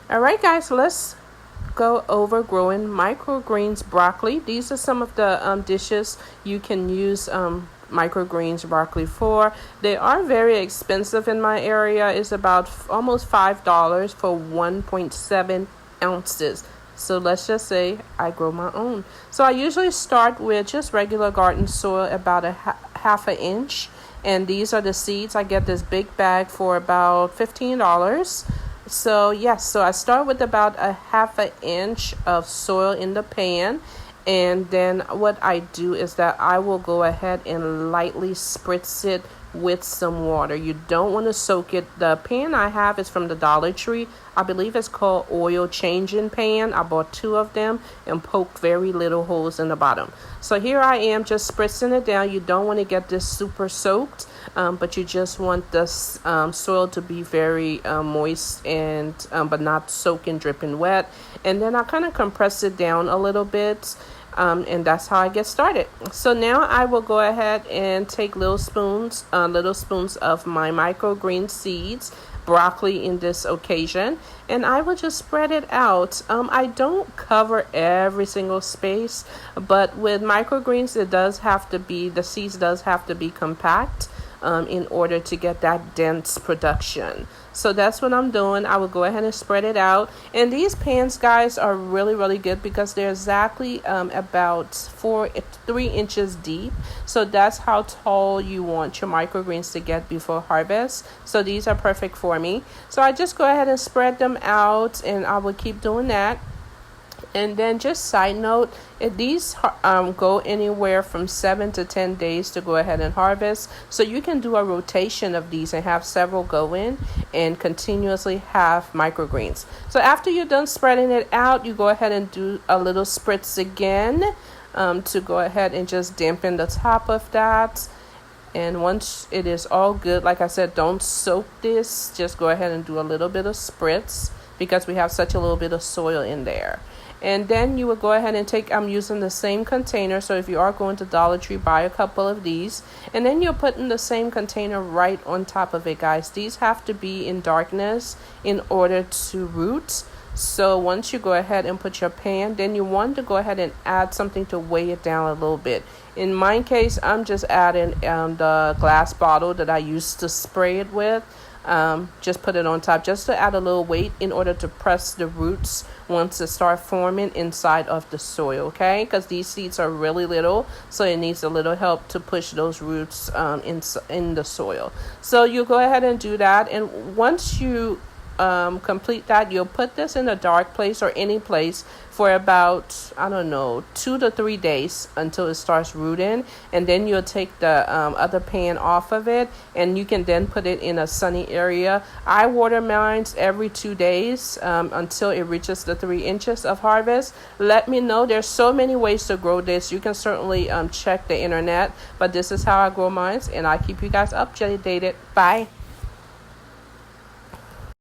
All right, guys, let's go over growing microgreens broccoli. These are some of the dishes you can use microgreens broccoli for. They are very expensive in my area. It's about almost $5 for 1.7 ounces. So let's just say I grow my own. So I usually start with just regular garden soil, about a half an inch. And these are the seeds. I get this big bag for about $15. So yes, so I start with about a half an inch of soil in the pan. And then what I do is that I will go ahead and lightly spritz it with some water. You don't want to soak it. The pan I have is from the Dollar Tree. I believe it's called oil changing pan. I bought 2 of them and poked very little holes in the bottom. So here I am just spritzing it down. You don't want to get this super soaked, but you just want the soil to be very moist and but not soaking, dripping wet. And then I kind of compress it down a little bit. And that's how I get started. So now I will go ahead and take little spoons of my microgreen seeds, broccoli in this occasion, and I will just spread it out. I don't cover every single space, but with microgreens, the seeds does have to be compact in order to get that dense production. So that's what I'm doing. I will go ahead and spread it out. And these pans, guys, are really, really good because they're exactly about 3 inches deep. So that's how tall you want your microgreens to get before harvest. So these are perfect for me. So I just go ahead and spread them out, and I will keep doing that. And then just side note, these go anywhere from 7 to 10 days to go ahead and harvest. So you can do a rotation of these and have several go in and continuously have microgreens. So after you're done spreading it out, you go ahead and do a little spritz again to go ahead and just dampen the top of that. And once it is all good, like I said, don't soak this. Just go ahead and do a little bit of spritz because we have such a little bit of soil in there. And then you will go ahead and I'm using the same container. So if you are going to Dollar Tree, buy a couple of these. And then you're putting the same container right on top of it, guys. These have to be in darkness in order to root. So once you go ahead and put your pan, then you want to go ahead and add something to weigh it down a little bit. In my case, I'm just adding the glass bottle that I used to spray it with. Just put it on top just to add a little weight in order to press the roots once it start forming inside of the soil, okay? Because these seeds are really little, so it needs a little help to push those roots in the soil. So you go ahead and do that, and once you complete that, you'll put this in a dark place or any place for about 2 to 3 days until it starts rooting, and then you'll take the other pan off of it, and you can then put it in a sunny area. I water mine every 2 days until it reaches the 3 inches of harvest. Let me know. There's so many ways to grow this. You can certainly check the internet, but this is how I grow mine, and I keep you guys updated. Bye.